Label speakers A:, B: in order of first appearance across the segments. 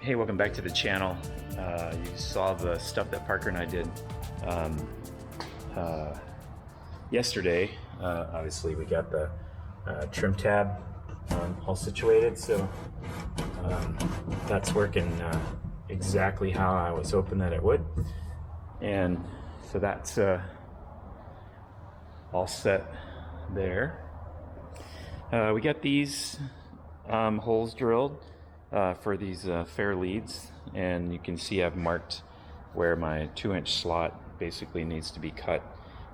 A: Hey, welcome back to the channel. You saw the stuff that Parker and I did yesterday. Obviously, we got the trim tab all situated, so that's working exactly how I was hoping that it would. And so that's all set there. We got these holes drilled for these fair leads, and you can see I've marked where my 2-inch slot basically needs to be cut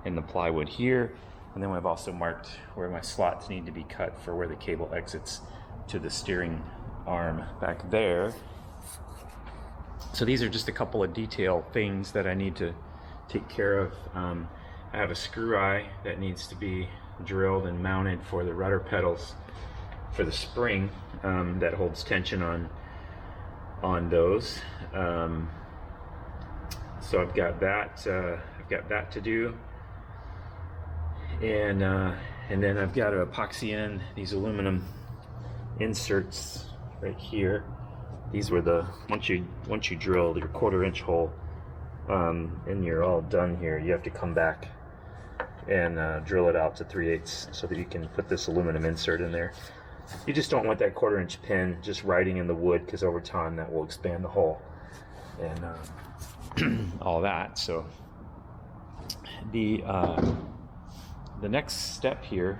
A: in the plywood here, and then we've also marked where my slots need to be cut for where the cable exits to the steering arm back there. So these are just a couple of detail things that I need to take care of. I have a screw eye that needs to be drilled and mounted for the rudder pedals for the spring that holds tension on those. So I've got that to do, and then I've got to epoxy in these aluminum inserts right here. These were the once you drill your 1/4-inch hole and you're all done here, you have to come back and drill it out to 3/8 so that you can put this aluminum insert in there. You just don't want that 1/4-inch pin just riding in the wood, because over time that will expand the hole and all that. So the next step here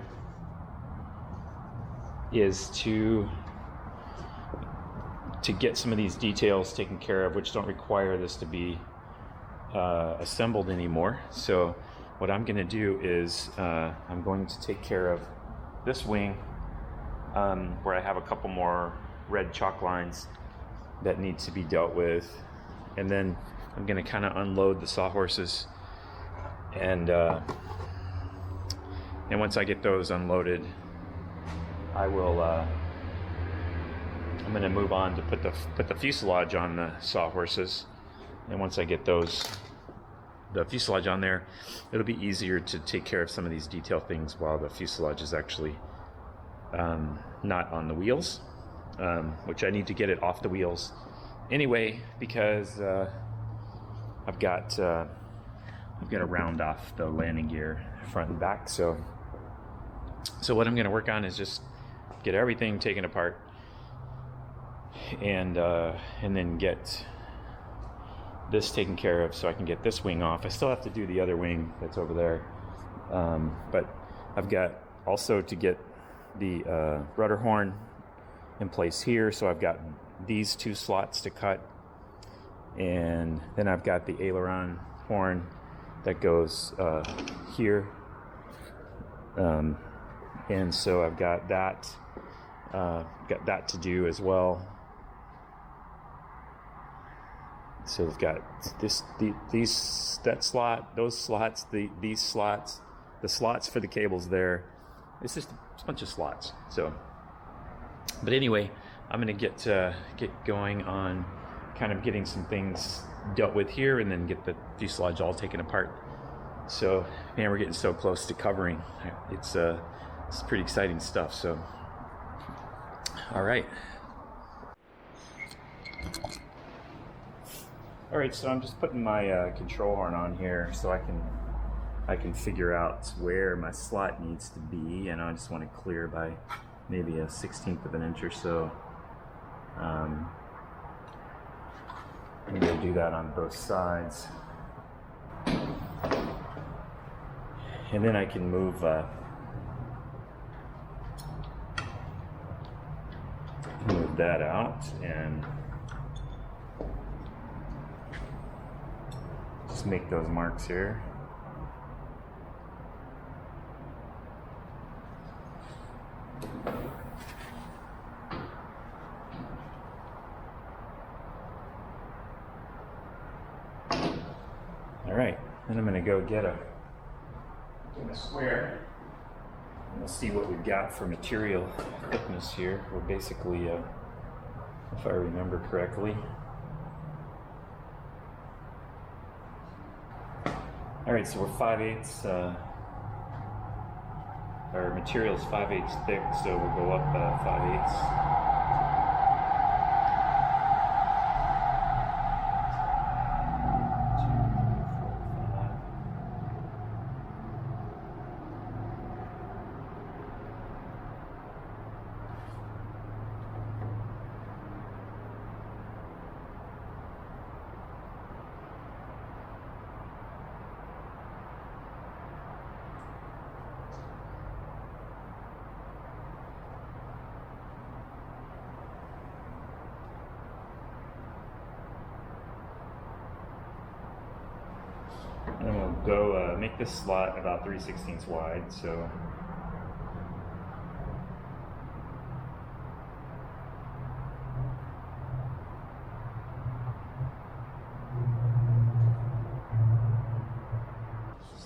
A: is to get some of these details taken care of, which don't require this to be assembled anymore. So what I'm going to do is I'm going to take care of this wing where I have a couple more red chalk lines that need to be dealt with, and then I'm going to kind of unload the sawhorses, and once I get those unloaded, I will I'm going to move on to put the fuselage on the sawhorses, and once I get the fuselage on there, it'll be easier to take care of some of these detail things while the fuselage is actually not on the wheels, which I need to get it off the wheels anyway, because I've got to round off the landing gear front and back. So what I'm going to work on is just get everything taken apart, and then get this taken care of so I can get this wing off. I still have to do the other wing that's over there, but I've got also to get the rudder horn in place here. So I've got these 2 slots to cut, and then I've got the aileron horn that goes here, and so I've got that to do as well. So we've got that slot, those slots, these slots, the slots for the cables there. It's just a bunch of slots. So, but anyway, I'm going to get going on kind of getting some things dealt with here, and then get the fuselage all taken apart. So, man, we're getting so close to covering. It's pretty exciting stuff. So, all right. All right, so I'm just putting my control horn on here so I can figure out where my slot needs to be, and I just want to clear by maybe 1/16 of an inch or so. I'm going to do that on both sides, and then I can move that out and just make those marks here. All right, then I'm going to go get a square, and we'll see what we've got for material thickness here. We're basically, if I remember correctly, all right, so we're 5/8. Our material is 5/8 thick, so we'll go up 5/8. go make this slot about 3/16 wide. So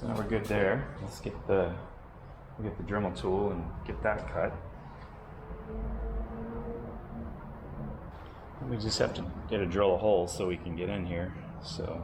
A: now we're good there. Let's get the Dremel tool and get that cut. We just have to drill a hole so we can get in here. So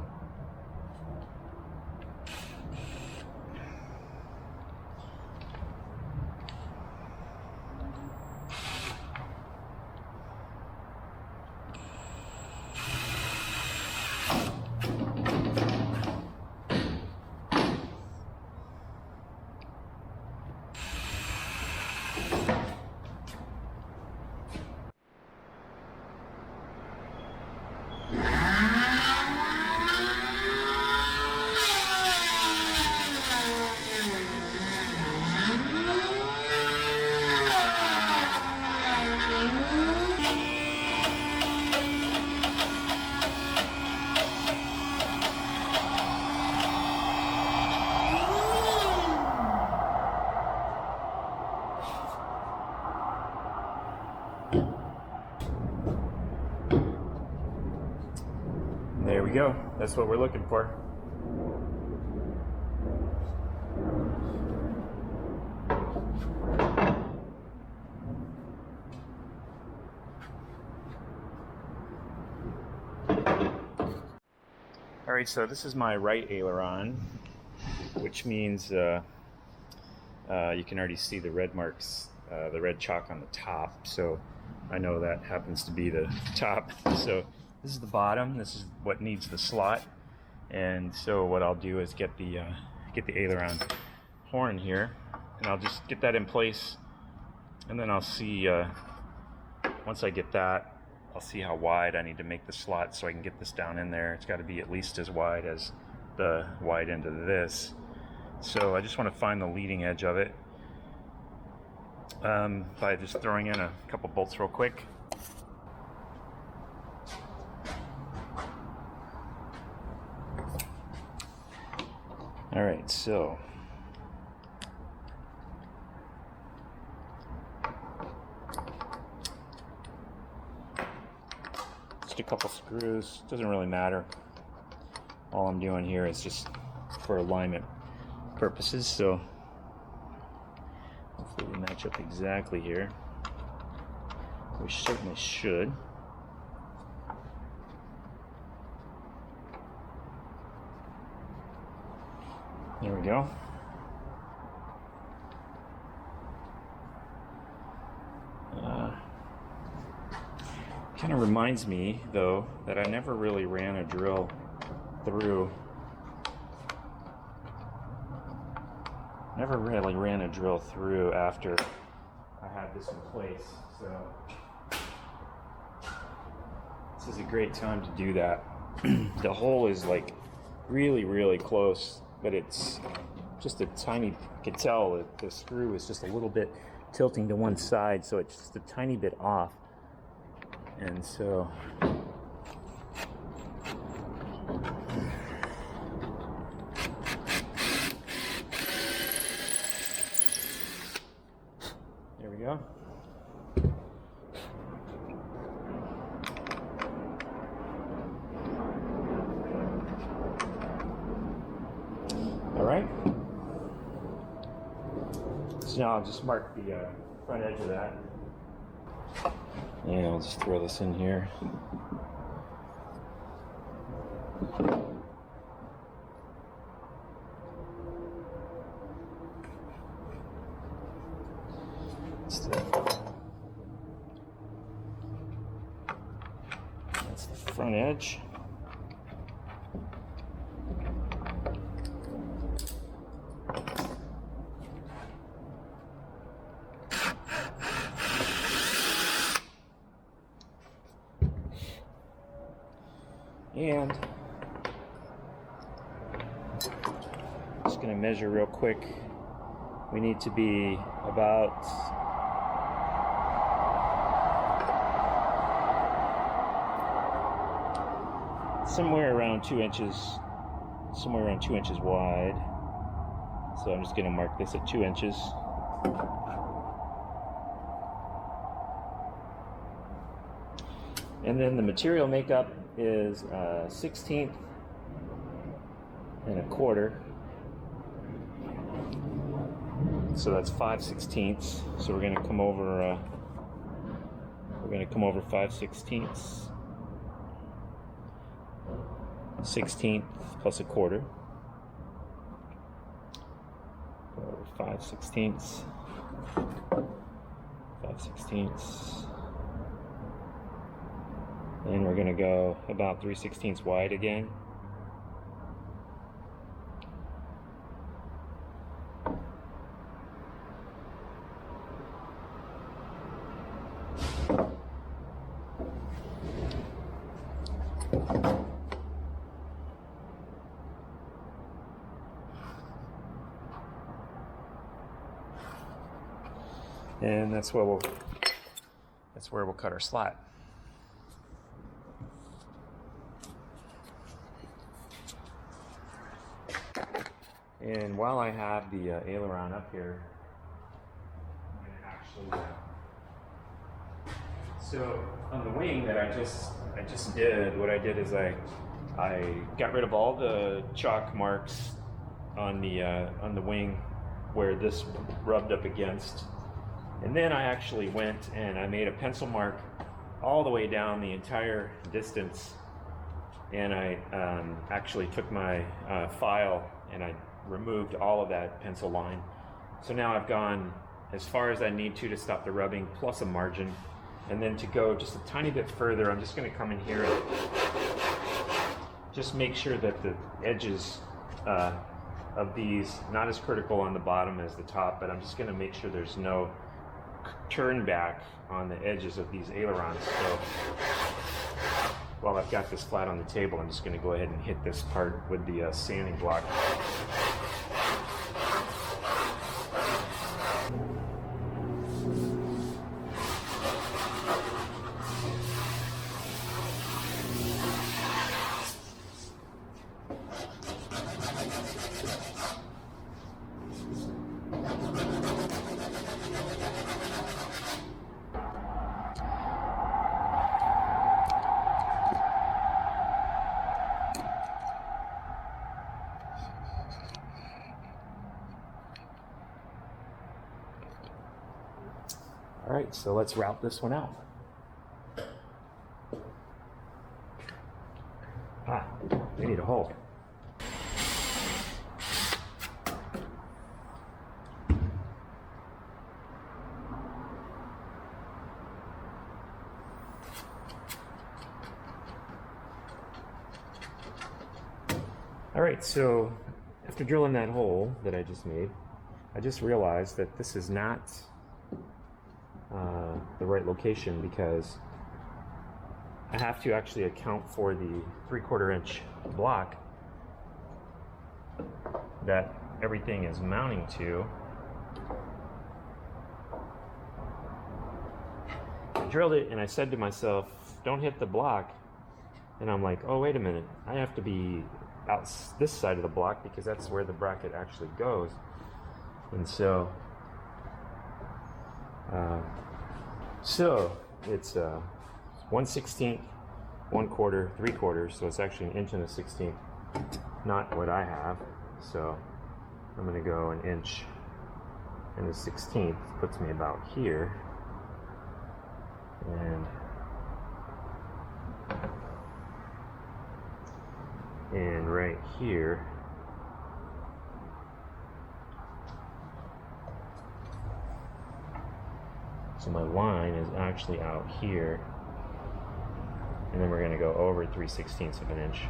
A: there we go. That's what we're looking for. All right, so this is my right aileron, which means you can already see the red marks, the red chalk on the top. So I know that happens to be the top. So this is the bottom. This is what needs the slot. And so what I'll do is get the aileron horn here, and I'll just get that in place, and then I'll see once I get that, I'll see how wide I need to make the slot so I can get this down in there. It's got to be at least as wide as the wide end of this. So I just want to find the leading edge of it by just throwing in a couple bolts real quick. All right, so just a couple screws, doesn't really matter. All I'm doing here is just for alignment purposes, so hopefully we match up exactly here. We certainly should. There we go. Kind of reminds me, though, that I never really ran a drill through. Never really ran a drill through after I had this in place. So this is a great time to do that. The hole is like really, really close, but it's just a tiny, you can tell that the screw is just a little bit tilting to one side, so it's just a tiny bit off. And so there we go. All right. So now I'll just mark the front edge of that. Yeah, I'll just throw this in here. That's the front edge. And just going to measure real quick. We need to be about somewhere around 2 inches somewhere around 2 inches wide. So I'm just going to mark this at 2 inches. And then the material makeup is 1/16 and a quarter. So that's 5/16. So we're going to come over 5/16. 1/16 plus a quarter. 5/16. 5/16. And we're going to go about 3/16 wide again. And that's where we'll cut our slat. And while I have the aileron up here, I'm going to actually so on the wing that I just did, what I did is I got rid of all the chalk marks on the wing where this rubbed up against. And then I actually went and I made a pencil mark all the way down the entire distance, and I actually took my file and I removed all of that pencil line. So now I've gone as far as I need to stop the rubbing, plus a margin. And then to go just a tiny bit further, I'm just going to come in here and just make sure that the edges of these, not as critical on the bottom as the top, but I'm just going to make sure there's no turn back on the edges of these ailerons. So while I've got this flat on the table, I'm just going to go ahead and hit this part with the sanding block. All right, so let's route this one out. We need a hole. All right, so after drilling that hole that I just made, I just realized that this is not the right location, because I have to actually account for the 3/4 inch block that everything is mounting to. I drilled it and I said to myself, don't hit the block. And I'm like, oh, wait a minute, I have to be out this side of the block because that's where the bracket actually goes. And so it's 1/16, 1/4, 3/4, so it's actually 1 1/16 inch, not what I have. So I'm going to go 1 1/16 inch, puts me about here, and right here. So my line is actually out here, and then we're going to go over 3/16 of an inch.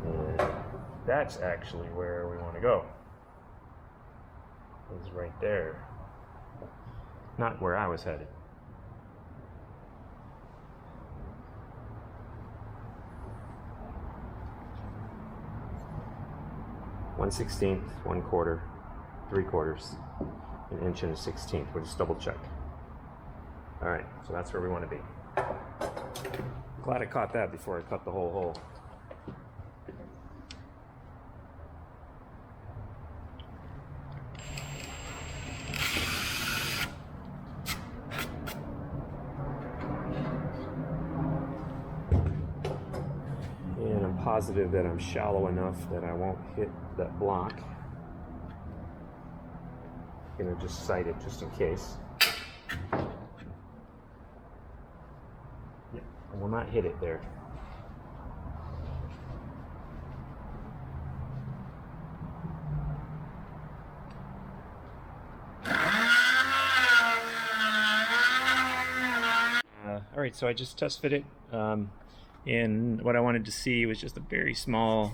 A: And that's actually where we want to go. It's right there. Not where I was headed. One 1/16, 1/4, 3/4, 1 1/16 inch. We'll just double check. All right, so that's where we want to be. Glad I caught that before I cut the whole hole. And I'm positive that I'm shallow enough that I won't hit that block. I'm gonna just sight it just in case. Yeah, I will not hit it there. All right, so I just test fit it. And what I wanted to see was just a very small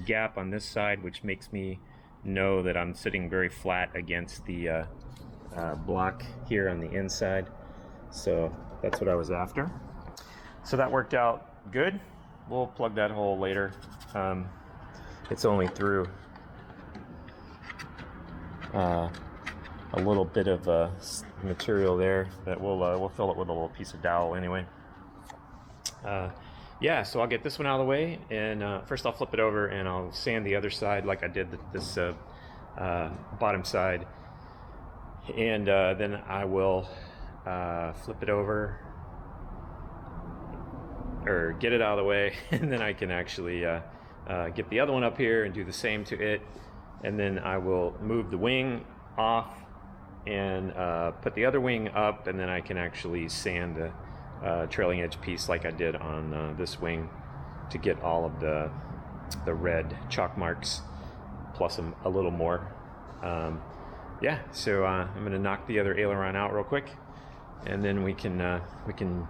A: gap on this side, which makes me know that I'm sitting very flat against the block here on the inside. So that's what I was after. So that worked out good. We'll plug that hole later. It's only through a little bit of material there that we'll fill it with a little piece of dowel anyway. Yeah, so I'll get this one out of the way, and first I'll flip it over and I'll sand the other side like I did this bottom side, and then I will flip it over, or get it out of the way, and then I can actually get the other one up here and do the same to it, and then I will move the wing off and put the other wing up, and then I can actually sand the trailing edge piece like I did on this wing to get all of the red chalk marks plus a little more. Yeah, so I'm going to knock the other aileron out real quick, and then we can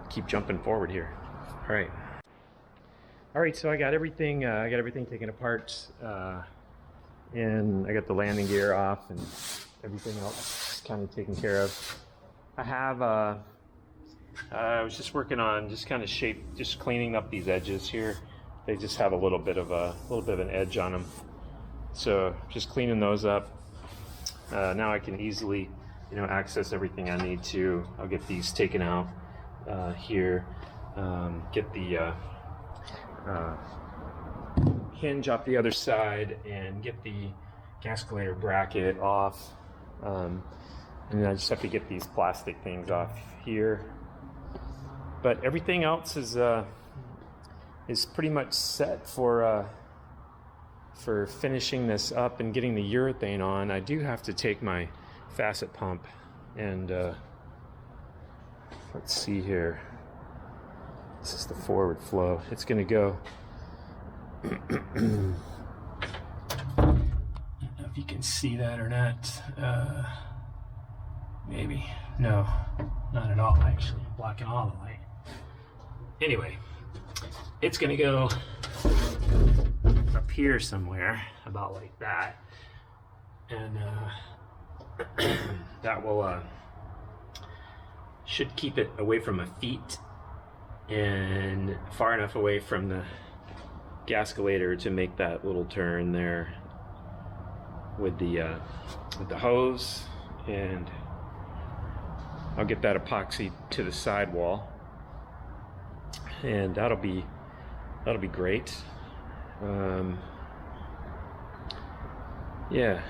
A: keep jumping forward here. All right, so I got everything taken apart, and I got the landing gear off and everything else kind of taken care of. I have I was just working on just cleaning up these edges here. They just have a little bit of an edge on them, so just cleaning those up. Now I can easily, access everything I need to. I'll get these taken out here. Get the hinge off the other side and get the gascolator bracket off. And then I just have to get these plastic things off here. But everything else is pretty much set for finishing this up and getting the urethane on. I do have to take my facet pump and let's see here. This is the forward flow. It's going to go. I don't know if you can see that or not. Maybe. No, not at all, actually. I'm blocking all the light. Anyway, it's going to go up here somewhere, about like that. And that will should keep it away from my feet and far enough away from the gascolator to make that little turn there with the hose, and I'll get that epoxy to the sidewall, and that'll be great. Yeah.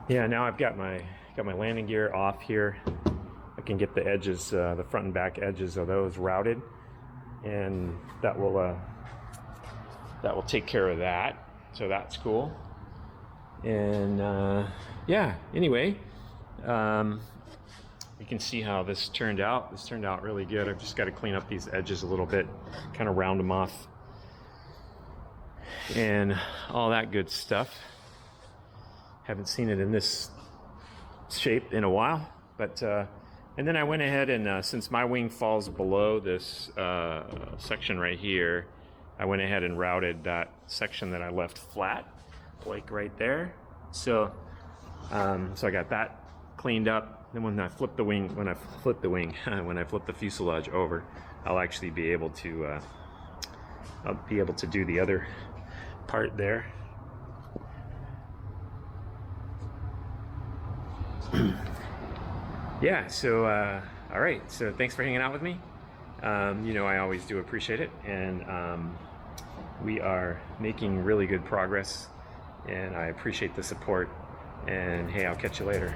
A: Yeah, now I've got my landing gear off here. I can get the edges, the front and back edges of those routed, and that will take care of that. So that's cool. And yeah, anyway, you can see how this turned out. This turned out really good. I've just got to clean up these edges a little bit, kind of round them off, and all that good stuff. Haven't seen it in this shape in a while, but and then I went ahead and since my wing falls below this section right here, I went ahead and routed that section that I left flat, like right there. So so I got that cleaned up. Then when I flip the fuselage over, I'll actually be able to do the other part there.
B: Yeah, so all right, so thanks for hanging out with me. You know, I always do appreciate it, and we are making really good progress, and I appreciate the support. And hey, I'll catch you later.